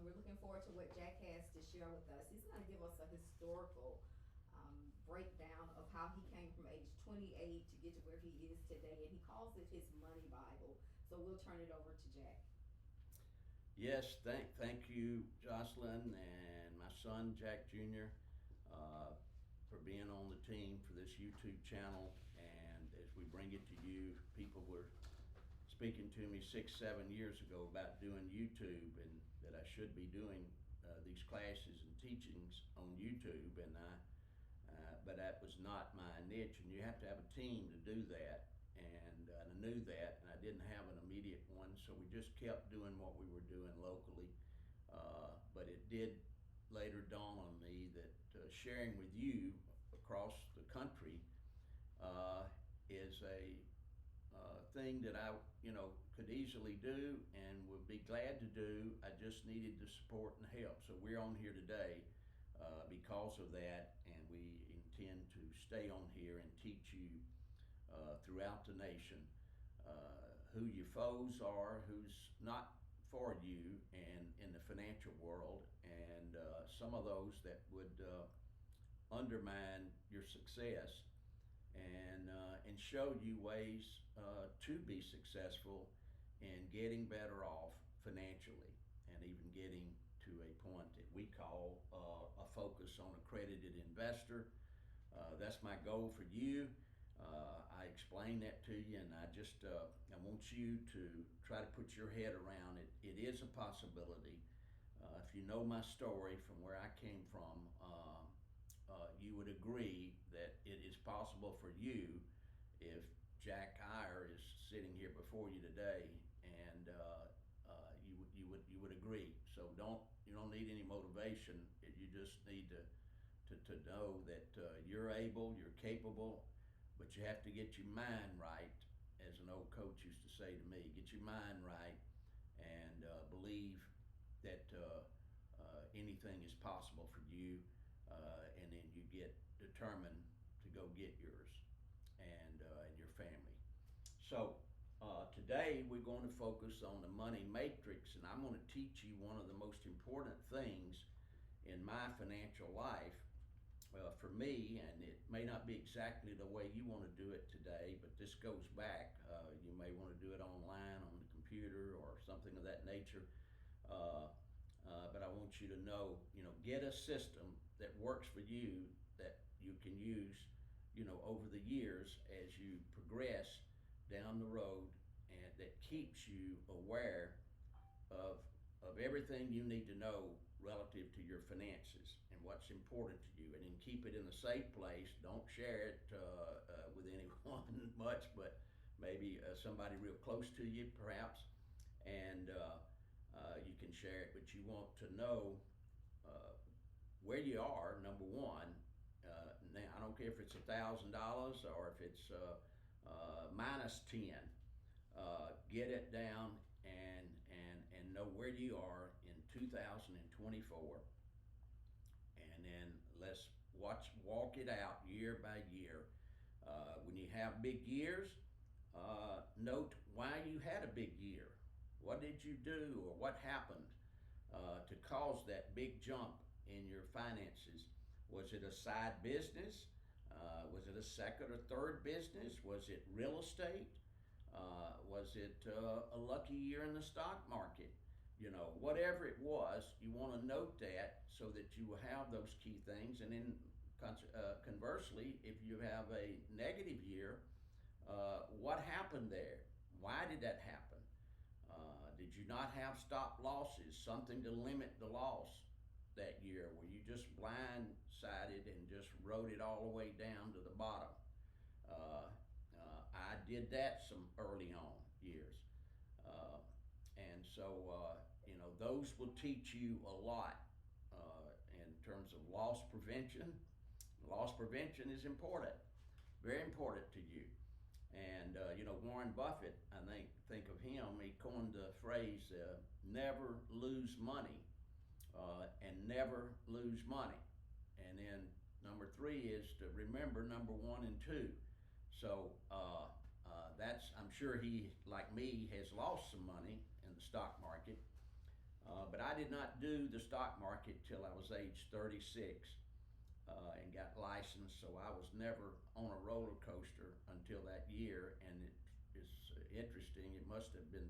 We're looking forward to what Jack has to share with us. He's going to give us a historical breakdown of how he came from age 28 to get to where he is today, and he calls it his money Bible. So we'll turn it over to Jack. Yes, thank you, Jocelyn, and my son Jack Jr. For being on the team for this YouTube channel. And as we bring it to you, people were speaking to me 6, 7 years ago about doing YouTube and that I should be doing these classes and teachings on YouTube, and but that was not my niche, and you have to have a team to do that. And I knew that, and I didn't have an immediate one, so we just kept doing what we were doing locally. But it did later dawn on me that sharing with you across the country is a thing that I, could easily do and would be glad to do. I just needed the support and help. So we're on here today because of that, and we intend to stay on here and teach you throughout the nation who your foes are, who's not for you, and in the financial world, and some of those that would undermine your success, and show you ways to be successful in getting better off financially, and even getting to a point that we call a focus on accredited investor. That's my goal for you. I explained that to you, and I want you to try to put your head around it. It is a possibility. If you know my story from where I came from, you would agree that it is possible for you if Jack Iyer is sitting here before you today, and you would agree. So you don't need any motivation. You just need to know that you're able, you're capable. But you have to get your mind right, as an old coach used to say to me. Get your mind right, and believe that anything is possible for you, and then you get determined to go get yours and your family. So today we're going to focus on the money matrix, and I'm going to teach you one of the most important things in my financial life. For me, and it may not be exactly the way you want to do it today, but this goes back. You may want to do it online on the computer or something of that nature. But I want you to know, get a system that works for you, that you can use, over the years as you progress down the road, and that keeps you aware of everything you need to know relative to your finances and what's important to you, and then keep it in a safe place. Don't share it with anyone much, but maybe somebody real close to you perhaps, and you can share it. But you want to know where you are, number one. Now, I don't care if it's $1,000 or if it's minus 10. Get it down and know where you are in 2024, and then let's walk it out year by year. When you have big years, note why you had a big year. What did you do, or what happened to cause that big jump in your finances? Was it a side business? Was it a second or third business? Was it real estate? Was it a lucky year in the stock market? Whatever it was, you want to note that so that you will have those key things. And then conversely, if you have a negative year, what happened there? Why did that happen? Did you not have stop losses, something to limit the loss that year? Were you just blindsided and just rode it all the way down to the bottom? I did that some early on years. And so, those will teach you a lot in terms of loss prevention. Loss prevention is important, very important to you. And, Warren Buffett, I think of him, he coined the phrase, never lose money, and never lose money. And then number 3 is to remember number 1 and 2. So I'm sure he, like me, has lost some money in the stock market, But I did not do the stock market till I was age 36 and got licensed, so I was never on a roller coaster until that year. And it is interesting, it must have been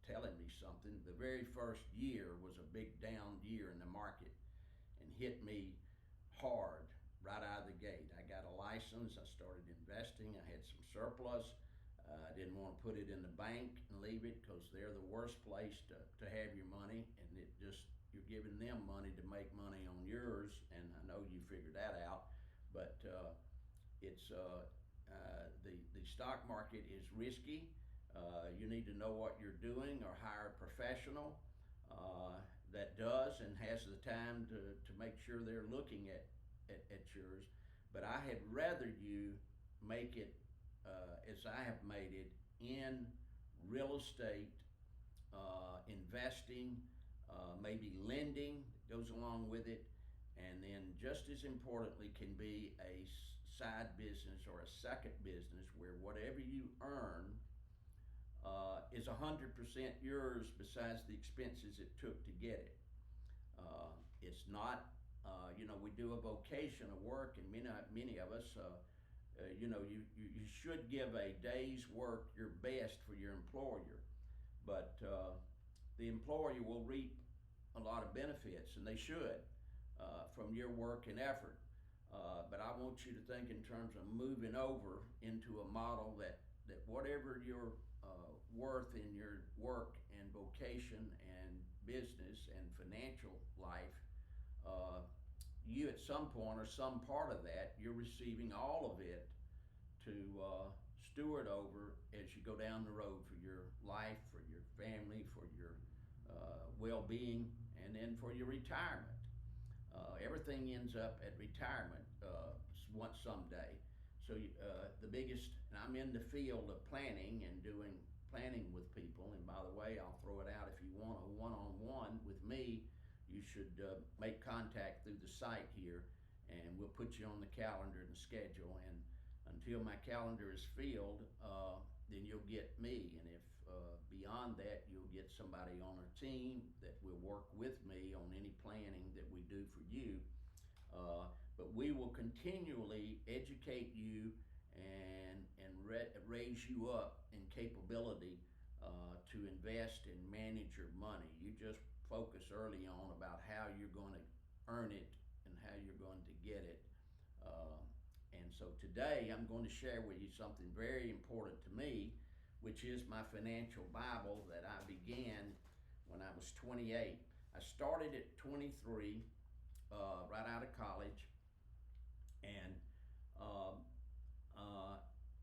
telling me something. The very first year was a big down year in the market and hit me hard right out of the gate. I got a license, I started investing, I had some surplus. I didn't want to put it in the bank and leave it because they're the worst place to have your money, and it just, you're giving them money to make money on yours, and I know you figured that out. But it's the stock market is risky. You need to know what you're doing or hire a professional that does and has the time to make sure they're looking at yours. But I had rather you make it as I have made it in real estate, investing, maybe lending goes along with it, and then just as importantly can be a side business or a second business where whatever you earn is 100% yours besides the expenses it took to get it. It's not, we do a vocation of work, and many of us, you should give a day's work your best for your employer, but the employer will reap a lot of benefits, and they should, from your work and effort. But I want you to think in terms of moving over into a model that whatever your worth in your work and vocation and business and financial life, you at some point or some part of that, you're receiving all of it to steward over as you go down the road for your life, for your family, for your well-being, and then for your retirement. Everything ends up at retirement someday. So the biggest, and I'm in the field of planning and doing planning with people, and by the way, I'll throw it out, if you want a one-on-one with me, you should make contact through the site here, and we'll put you on the calendar and schedule. And until my calendar is filled, then you'll get me. And if beyond that, you'll get somebody on our team that will work with me on any planning that we do for you. But we will continually educate you and raise you up in capability to invest and manage your money. You just focus early on about how you're going to earn it and how you're going to get it. And so today I'm going to share with you something very important to me, which is my financial Bible that I began when I was 28. I started at 23, right out of college, and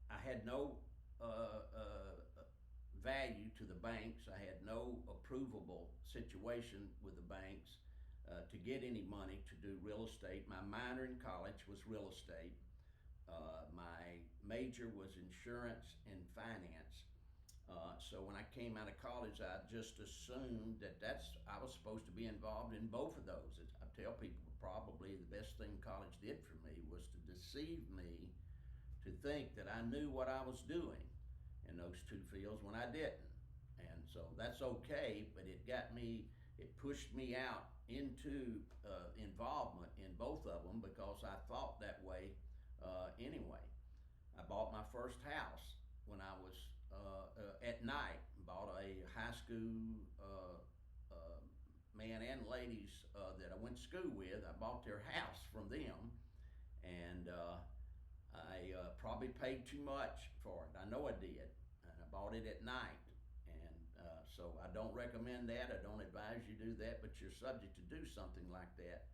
I had no value to the banks. I had no approvable situation with the banks to get any money to do real estate. My minor in college was real estate. My major was insurance and finance. So when I came out of college, I just assumed that I was supposed to be involved in both of those. I tell people probably the best thing college did for me was to deceive me to think that I knew what I was doing in those two fields when I didn't. And so that's okay, but it pushed me out into involvement in both of them because I thought that way anyway. I bought my first house when I was at night. Bought a high school man and ladies that I went to school with. I bought their house from them, and I probably paid too much for it. I know I did, and I bought it at night. And so I don't recommend that. I don't advise you do that, but you're subject to do something like that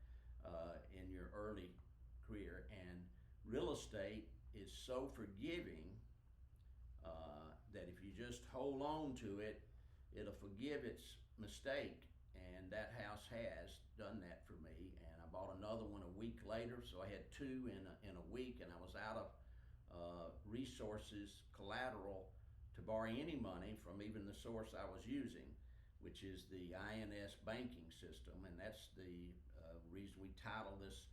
in your early career. And real estate is so forgiving that if you just hold on to it, it'll forgive its mistake. And that house has done that for me. And I bought another one a week later, so I had two in a week, and I was out of resources, collateral to borrow any money from even the source I was using, which is the INS banking system. And that's the reason we title this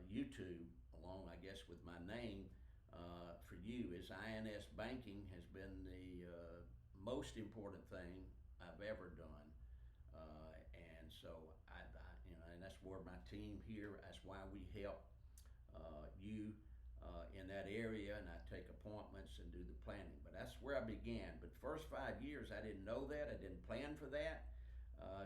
YouTube along, I guess, with my name for you, is INS banking has been the most important thing I've ever done. where my team here, that's why we help you in that area, and I take appointments and do the planning. But that's where I began. But the first 5 years, I didn't know that. I didn't plan for that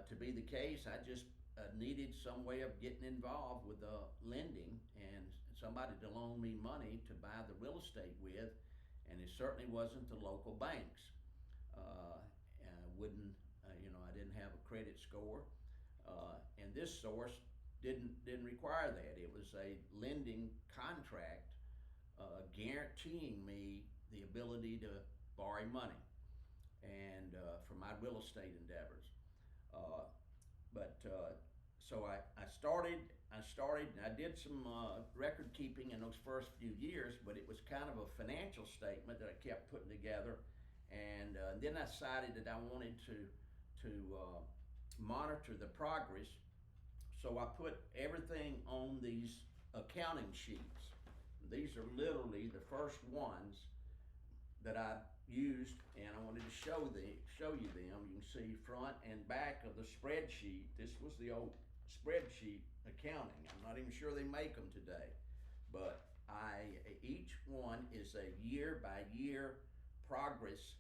to be the case. I just needed some way of getting involved with lending and somebody to loan me money to buy the real estate with, and it certainly wasn't the local banks. I didn't have a credit score, and this source didn't require that. It was a lending contract guaranteeing me the ability to borrow money and for my real estate endeavors. So I started and I did some record keeping in those first few years, but it was kind of a financial statement that I kept putting together. And then I decided that I wanted to monitor the progress. So I put everything on these accounting sheets. These are literally the first ones that I used, and I wanted to show you them. You can see front and back of the spreadsheet. This was the old spreadsheet accounting. I'm not even sure they make them today, but each one is a year by year progress,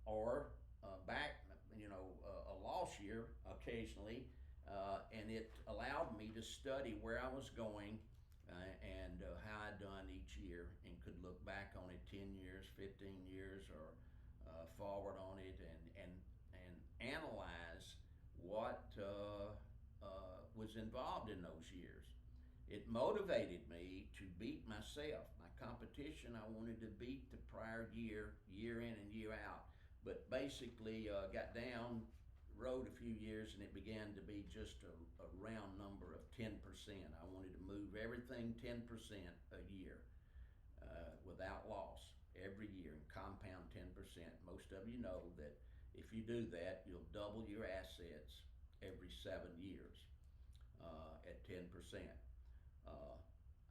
or a loss year occasionally, and it allowed me to study where I was going and how I'd done each year, and could look back on it 10 years, 15 years, or forward on it, and analyze what was involved in those years. It motivated me to beat myself. My competition, I wanted to beat the prior year, year in and year out. But basically got down the road a few years, and it began to be just a round number of 10%. I wanted to move everything 10% a year without loss every year, and compound 10%. Most of you know that if you do that, you'll double your assets every 7 years at 10%.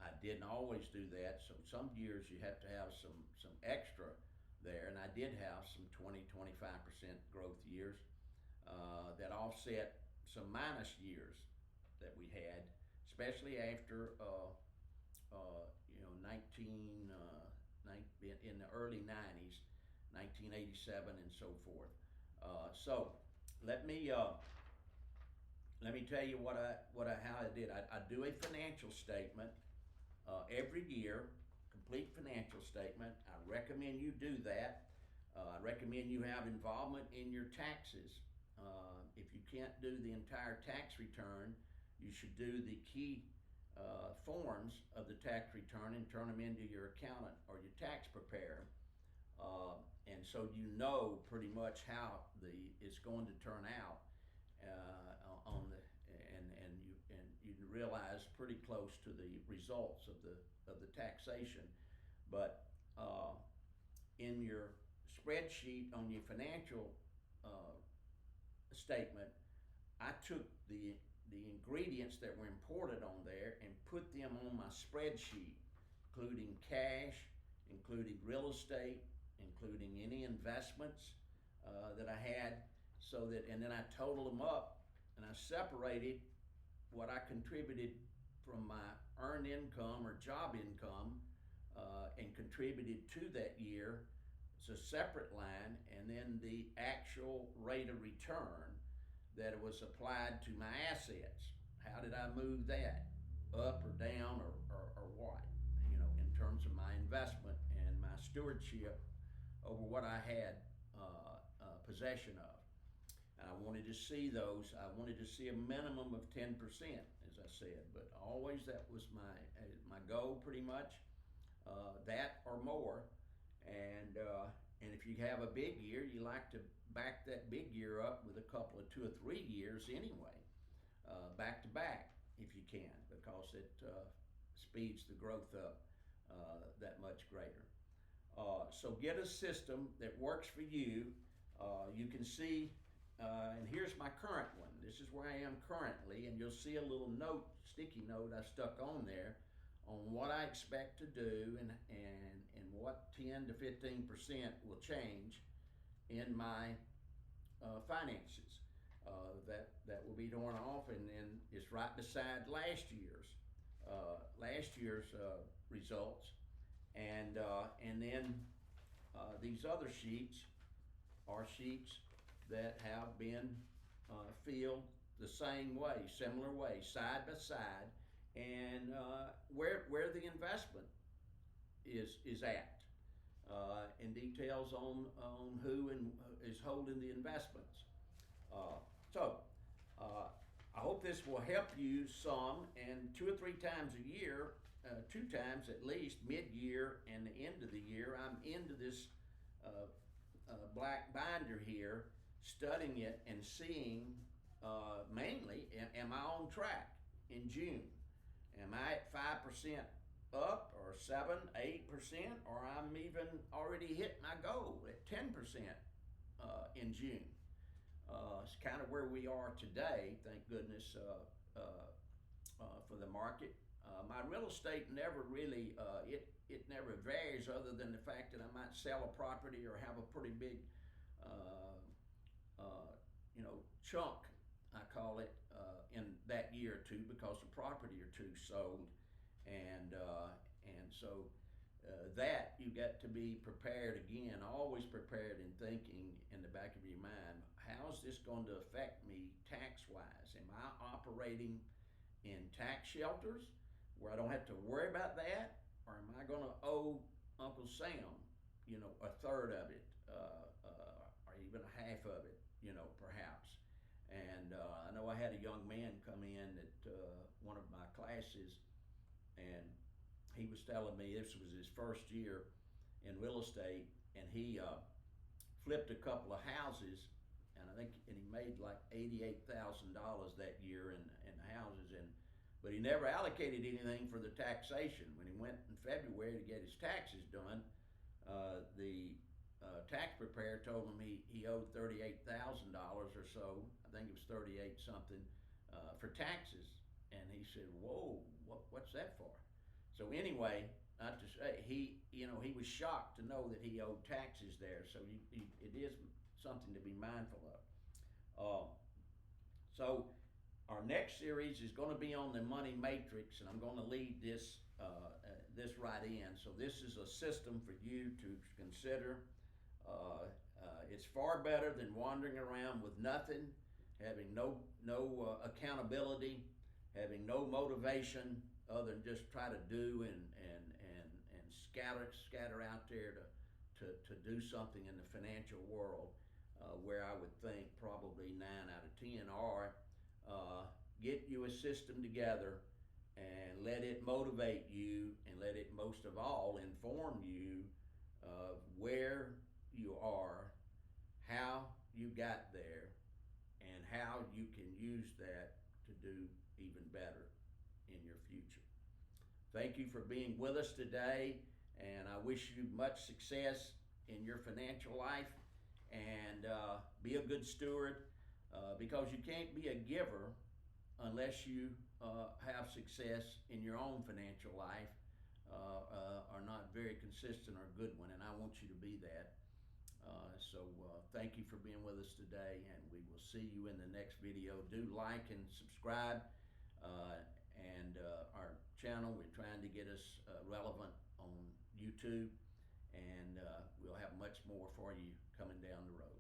I didn't always do that, so some years you have to have some extra there, and I did have some 20-25% growth years that offset some minus years that we had, especially after in the early 90s, 1987 and so forth. So let me tell you how I did. I do a financial statement every year, complete financial statement. I recommend you do that. I recommend you have involvement in your taxes. If you can't do the entire tax return, you should do the key forms of the tax return and turn them into your accountant or your tax preparer. And so you know pretty much how it's going to turn out and you realize pretty close to the results of the taxation. But in your spreadsheet on your financial statement, I took the ingredients that were imported on there and put them on my spreadsheet, including cash, including real estate, including any investments that I had, and then I totaled them up, and I separated what I contributed from my earned income or job income and contributed to that year. It's a separate line, and then the actual rate of return that was applied to my assets. How did I move that? Up or down or what? In terms of my investment and my stewardship over what I had possession of. And I wanted to see those. I wanted to see a minimum of 10%, as I said, but always that was my goal pretty much, that or more. And if you have a big year, you like to back that big year up with a couple of 2 or 3 years anyway, back to back if you can, because it speeds the growth up that much greater. So get a system that works for you. You can see, and here's my current one. This is where I am currently, and you'll see a little sticky note I stuck on there on what I expect to do and what 10 to 15% will change in my finances. that will be going off, and then it's right beside last year's results, and then these other sheets are sheets that have been filled the same way, similar way, side by side, and where the investment is at, and details on who and is holding the investments. I hope this will help you some, and 2 or 3 times a year, 2 times at least, mid-year and the end of the year, I'm into this black binder here, studying it and seeing mainly, am I on track in June? Am I at 5% up, or 7, 8%, or I'm even already hit my goal at 10% in June? It's kind of where we are today, thank goodness, for the market. My real estate never really, it never varies, other than the fact that I might sell a property or have a pretty big, chunk, I call it, in that year or two, because a property or two sold, and so that you got to be prepared again, always prepared, and thinking in the back of your mind, how's this going to affect me tax-wise? Am I operating in tax shelters where I don't have to worry about that, or am I going to owe Uncle Sam, a third of it, or even a half of it, perhaps? And I know I had a young man come in at one of my classes, and he was telling me this was his first year in real estate, and he flipped a couple of houses, and he made like $88,000 that year in houses, but he never allocated anything for the taxation. When he went in February to get his taxes done, the tax preparer told him he owed $38,000 or so. I think it was 38 something for taxes, and he said, "Whoa, what's that for?" So anyway, not to say, he was shocked to know that he owed taxes there. So it is something to be mindful of. So our next series is going to be on the money matrix, and I'm going to lead this right in. So this is a system for you to consider. It's far better than wandering around with nothing, having no accountability, having no motivation other than just try to do and scatter out there to do something in the financial world, where I would think probably 9 out of 10 are. Get you a system together and let it motivate you, and let it most of all inform you of where you are, how you got there, and how you can use that to do even better in your future. Thank you for being with us today, and I wish you much success in your financial life, and be a good steward, because you can't be a giver unless you have success in your own financial life, are not very consistent or good one, and I want you to be that. So thank you for being with us today, and we will see you in the next video. Do like and subscribe, and our channel, we're trying to get us relevant on YouTube, and we'll have much more for you coming down the road.